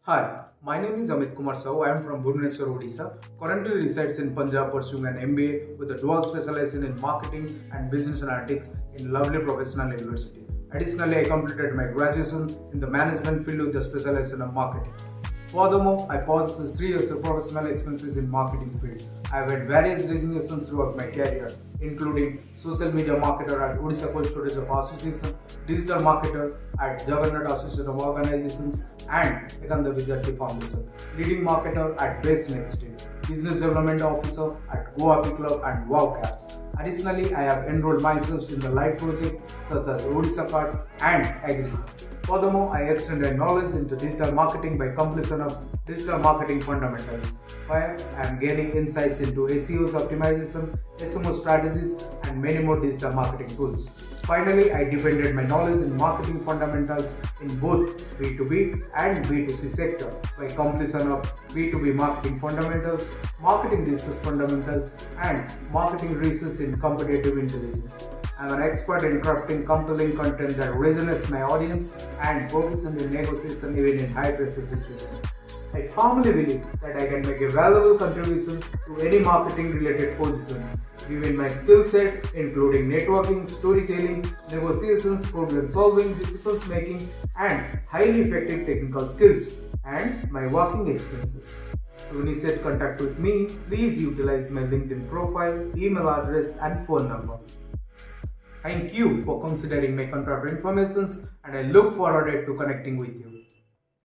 Hi, my name is Amit Kumar Sahu. I am from Bhubaneswar, Odisha. Currently resides in Punjab pursuing an MBA with a dual specialization in marketing and business analytics in lovely professional university. Additionally, I completed my graduation in the management field with a specialization in marketing. Furthermore, I possess 3 years of professional experiences in marketing field. I have had various designations throughout my career, including social media marketer at Odisha Cold Storage of Association, digital marketer at Juggernaut Association of Organizations, and Ekanda Vidyarthi Foundation, leading marketer at Base Next Team, business development officer at Goa P Club and Wow Caps. Additionally, I have enrolled myself in the light project such as Odisha Card and Agri. Furthermore, I extended knowledge into digital marketing by completion of digital marketing fundamentals, where I am gaining insights into SEO's optimization, SMO strategies, and many more digital marketing tools. Finally, I deepened my knowledge in marketing fundamentals in both B2B and B2C sector by completion of B2B marketing fundamentals, marketing research fundamentals, and marketing research in competitive intelligence. I am an expert in crafting compelling content that resonates my audience and proficient in negotiation even in high pressure situations. I firmly believe that I can make a valuable contribution to any marketing related positions, given my skill set including networking, storytelling, negotiations, problem solving, decisions making, and highly effective technical skills, and my working experiences. To initiate contact with me, please utilize my LinkedIn profile, email address, and phone number. Thank you for considering my contact information, and I look forward to connecting with you.